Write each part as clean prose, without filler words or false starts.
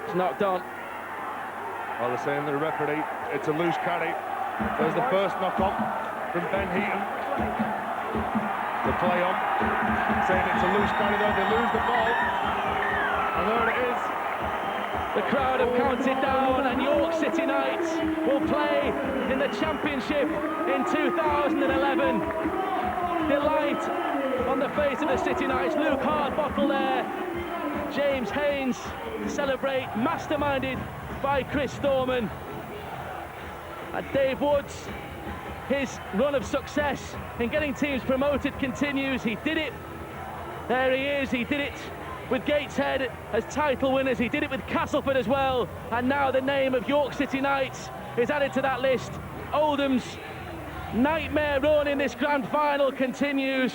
It's knocked on. Well, they're saying the referee, it's a loose carry. There's the first knock on from Ben Heaton. The play on, saying it's a loose carry though, they lose the ball. And there it is. The crowd have counted down, and York City Knights will play in the Championship in 2011. Delight on the face of the City Knights. Luke Hardbottle there. James Haynes to celebrate, masterminded by Chris Thorman. And Dave Woods, his run of success in getting teams promoted continues. He did it. There he is. He did it with Gateshead as title winners. He did it with Castleford as well. And now the name of York City Knights is added to that list. Oldham's nightmare run in this grand final continues.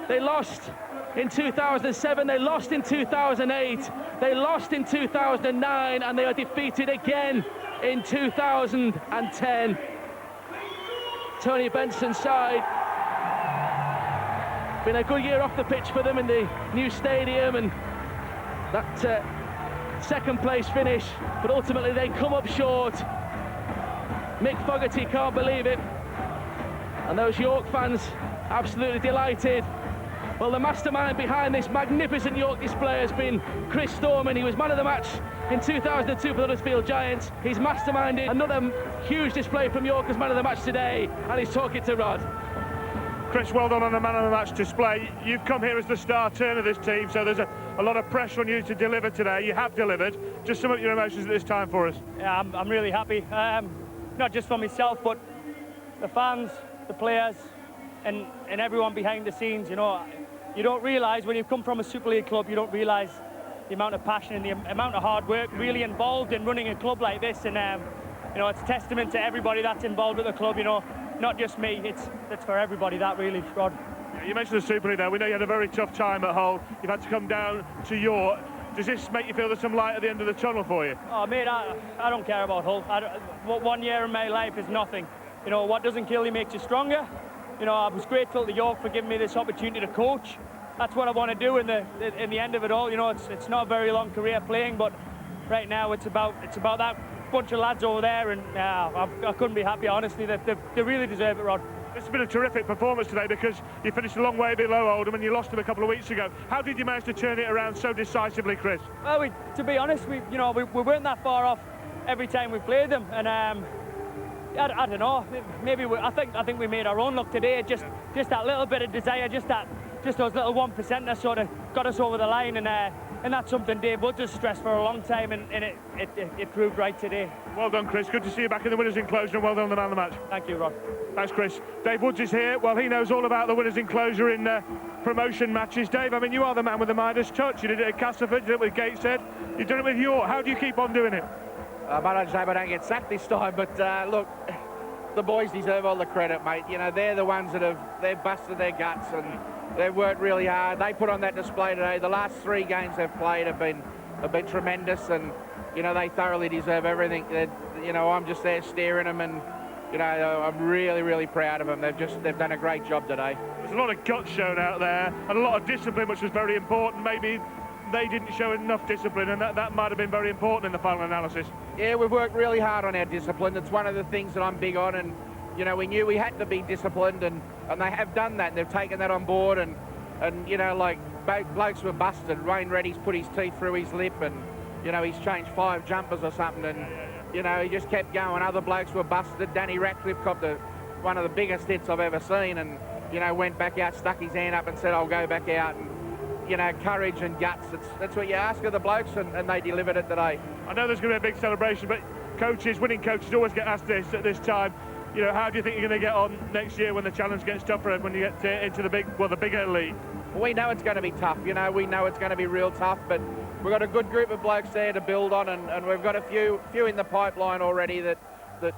They lost in 2007, they lost in 2008, they lost in 2009, and they are defeated again in 2010. Tony Benson's side, been a good year off the pitch for them in the new stadium, and that second place finish, but ultimately they come up short. Mick Fogarty can't believe it, and those York fans absolutely delighted. Well, the mastermind behind this magnificent York display has been Chris Thorman. He was man of the match in 2002 for the Huddersfield Giants. He's masterminded another huge display from York as man of the match today, and he's talking to Rod. Chris, well done on the man of the match display. You've come here as the star turn of this team, so there's a lot of pressure on you to deliver today. You have delivered. Just sum up your emotions at this time for us. Yeah, I'm really happy. Not just for myself, but the fans, the players, and everyone behind the scenes. You know, you don't realise when you come from a Super League club, you don't realise the amount of passion and the amount of hard work really involved in running a club like this. And you know, it's a testament to everybody that's involved at the club. You know, not just me. It's for everybody. That really, Rod. Yeah, you mentioned the Super League there. We know you had a very tough time at Hull. You've had to come down to York. Does this make you feel there's some light at the end of the tunnel for you? Oh, mate, I don't care about Hull. What 1 year in my life is nothing. You know, what doesn't kill you makes you stronger. You know, I was grateful to York for giving me this opportunity to coach. That's what I want to do in the end of it all. You know, it's not a very long career playing, but right now it's about that bunch of lads over there, and I couldn't be happier. Honestly, they really deserve it, Rod. This has been a terrific performance today because you finished a long way below Oldham and you lost them a couple of weeks ago. How did you manage to turn it around so decisively, Chris? Well, to be honest, we weren't that far off every time we played them, and I don't know. Maybe I think we made our own luck today. Just that little bit of desire, just those little 1% sort of got us over the line, and that's something Dave Woods has stressed for a long time, and it proved right today. Well done, Chris. Good to see you back in the winners' enclosure, and well done on the man of the match. Thank you, Rod. Thanks, Chris. Dave Woods is here. Well, he knows all about the winners' enclosure in promotion matches. Dave, I mean, you are the man with the Midas touch. You did it at Castleford, you did it with Gateshead, you've done it with York. How do you keep on doing it? I don't say I don't get sacked this time, but look, the boys deserve all the credit, mate. You know, they're the ones that they've busted their guts and they've worked really hard. They put on that display today. The last 3 games they've played have been tremendous, and you know, they thoroughly deserve everything. You know, I'm just there steering them, and you know, I'm really, really proud of them. They've done a great job today. There's a lot of guts shown out there and a lot of discipline, which was very important. Maybe they didn't show enough discipline, and that might have been very important in the final analysis. Yeah, we've worked really hard on our discipline. It's one of the things that I'm big on, and you know, we knew we had to be disciplined, and they have done that. They've taken that on board, and you know, like, blokes were busted. Wayne Reddy's put his teeth through his lip, and you know, he's changed 5 jumpers or something, and you know, he just kept going. Other blokes were busted. Danny Ratcliffe copped one of the biggest hits I've ever seen, and you know, went back out, stuck his hand up and said, I'll go back out. And you know, courage and guts, that's what you ask of the blokes, and they delivered it today. I know there's going to be a big celebration, but winning coaches always get asked this at this time. You know, how do you think you're going to get on next year when the challenge gets tougher and when you get into the bigger league? We know it's going to be tough, you know, we know it's going to be real tough, but we've got a good group of blokes there to build on, and we've got a few in the pipeline already that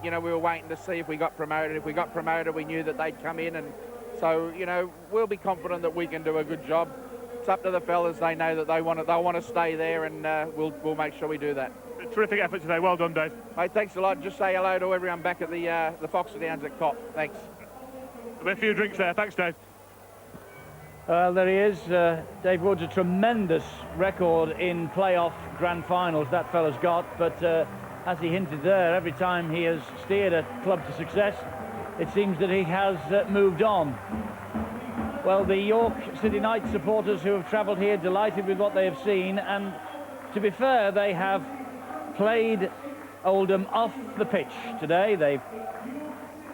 you know, we were waiting to see if we got promoted. If we got promoted, we knew that they'd come in, and so, you know, we'll be confident that we can do a good job. It's up to the fellas. They know that they want to stay there, and we'll make sure we do that. A terrific effort today. Well done, Dave. Hey, thanks a lot. Just say hello to everyone back at the Foxer Downs at COP. Thanks. There'll be a few drinks there. Thanks, Dave. Well, there he is. Dave Wood's a tremendous record in playoff grand finals, that fella's got. But as he hinted there, every time he has steered a club to success, it seems that he has moved on. Well, the York City Knights supporters who have travelled here delighted with what they have seen, and to be fair, they have played Oldham off the pitch today. They've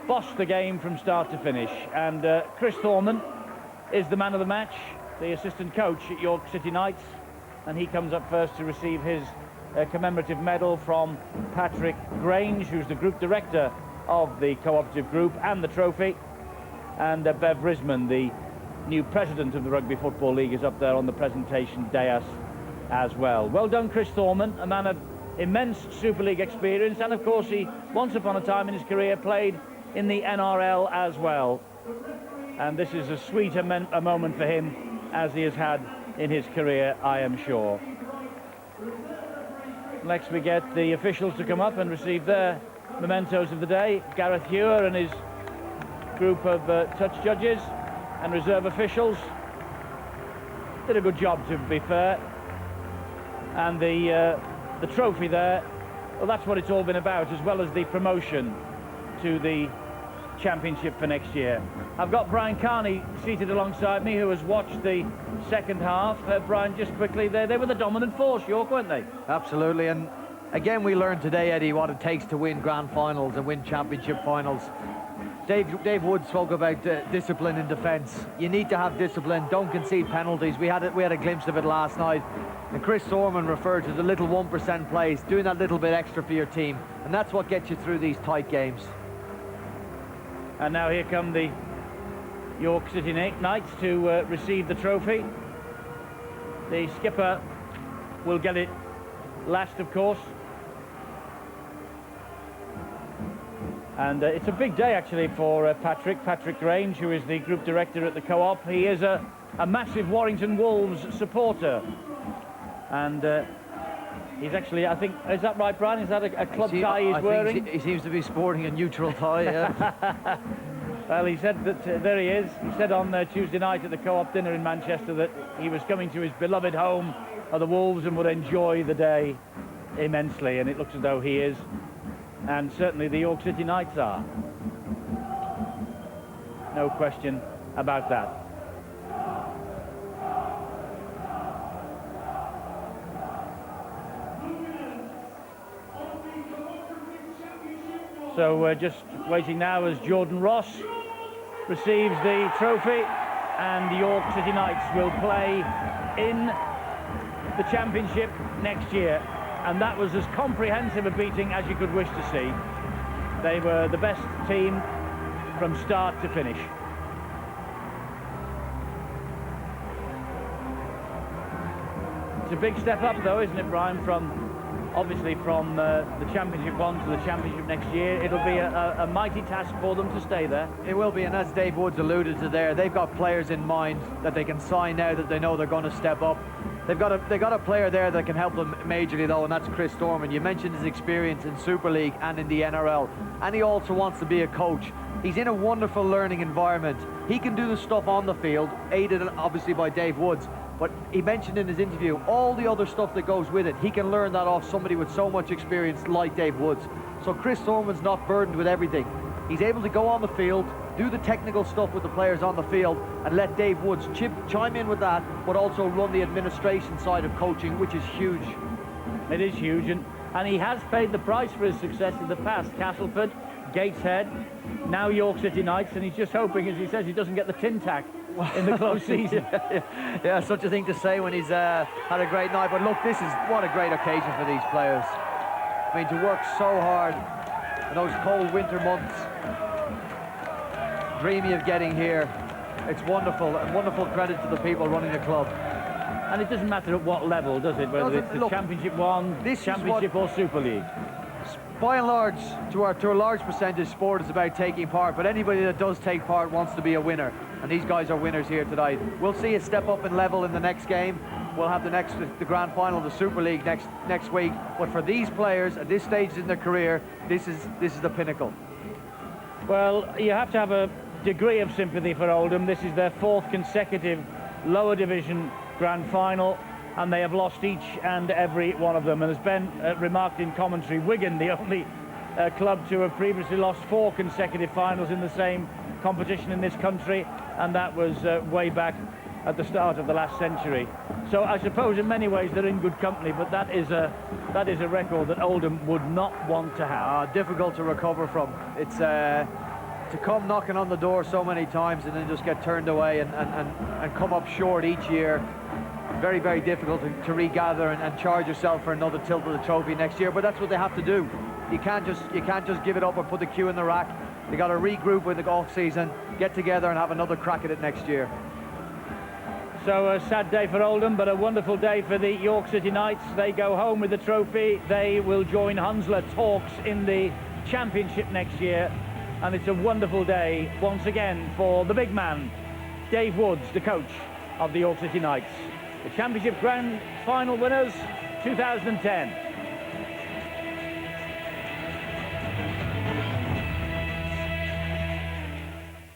bossed the game from start to finish, and Chris Thorman is the man of the match, the assistant coach at York City Knights, and he comes up first to receive his commemorative medal from Patrick Grange, who's the group director of the cooperative group, and the trophy. And Bev Risman, the new president of the Rugby Football League, is up there on the presentation dais as well. Well done, Chris Thorman, a man of immense Super League experience, and of course he, once upon a time in his career, played in the NRL as well. And this is as sweet a moment for him as he has had in his career, I am sure. Next we get the officials to come up and receive their mementos of the day. Gareth Hewer and his group of touch judges and reserve officials did a good job, to be fair. And the trophy there, well, that's what it's all been about, as well as the promotion to the championship for next year. I've got Brian Carney seated alongside me, who has watched the second half. Brian, just quickly, they were the dominant force, York, weren't they? Absolutely, and again we learned today, Eddie, what it takes to win grand finals and win championship finals. Dave Wood spoke about discipline in defence. You need to have discipline, don't concede penalties. We had a glimpse of it last night, and Chris Thorman referred to the little 1% plays, doing that little bit extra for your team, and that's what gets you through these tight games. And now here come the York City Knights to receive the trophy. The skipper will get it last, of course. And it's a big day, actually, for Patrick Grange, who is the group director at the Co-op. He is a massive Warrington Wolves supporter. And he's actually, I think, is that right, Brian? Is that a club tie he's wearing? He seems to be sporting a neutral tie, yeah. Well, he said that, there he is. He said on Tuesday night at the Co-op dinner in Manchester that he was coming to his beloved home of the Wolves and would enjoy the day immensely, and it looks as though he is. And certainly the York City Knights are. No question about that. So just waiting now as Jordan Ross receives the trophy, and the York City Knights will play in the championship next year. And that was as comprehensive a beating as you could wish to see. They were the best team from start to finish. It's a big step up, though, isn't it, Brian, obviously from the Championship 1 to the Championship next year. It'll be a mighty task for them to stay there. It will be, and as Dave Woods alluded to there, they've got players in mind that they can sign now that they know they're going to step up. They've got a player there that can help them majorly, though, and that's Chris Thorman. You mentioned his experience in Super League and in the NRL, and he also wants to be a coach. He's in a wonderful learning environment. He can do the stuff on the field, aided obviously by Dave Woods, but he mentioned in his interview all the other stuff that goes with it. He can learn that off somebody with so much experience like Dave Woods. So Chris Thorman's not burdened with everything. He's able to go on the field, do the technical stuff with the players on the field, and let Dave Woods chime in with that, but also run the administration side of coaching, which is huge. It is huge, and he has paid the price for his success in the past. Castleford, Gateshead, now York City Knights, and he's just hoping, as he says, he doesn't get the tin tack in the close season. Yeah, such a thing to say when he's had a great night. But look, what a great occasion for these players. I mean, to work so hard in those cold winter months, dreamy of getting here. It's wonderful, and wonderful credit to the people running the club. And it doesn't matter at what level, does it? Whether it's the Championship 1, Championship or Super League. By and large, to a large percentage, sport is about taking part, but anybody that does take part wants to be a winner, and these guys are winners here tonight. We'll see a step up in level in the next game. We'll have the grand final of the Super League next week, but for these players at this stage in their career, this is the pinnacle. Well, you have to have a degree of sympathy for Oldham. This is their 4th consecutive lower division grand final, and they have lost each and every one of them. And as Ben remarked in commentary, Wigan, the only club to have previously lost 4 consecutive finals in the same competition in this country, and that was way back at the start of the last century. So I suppose in many ways they're in good company, but that is a record that Oldham would not want to have. Difficult to recover from. It's to come knocking on the door so many times and then just get turned away and come up short each year. Very, very difficult to regather and charge yourself for another tilt of the trophy next year, but that's what they have to do. You can't just give it up or put the cue in the rack. They got to regroup with the off season, get together and have another crack at it next year. So a sad day for Oldham, but a wonderful day for the York City Knights. They go home with the trophy. They will join Hunslet Hawks in the championship next year, and it's a wonderful day once again for the big man, Dave Woods, the coach of the York City Knights. The championship grand final winners, 2010.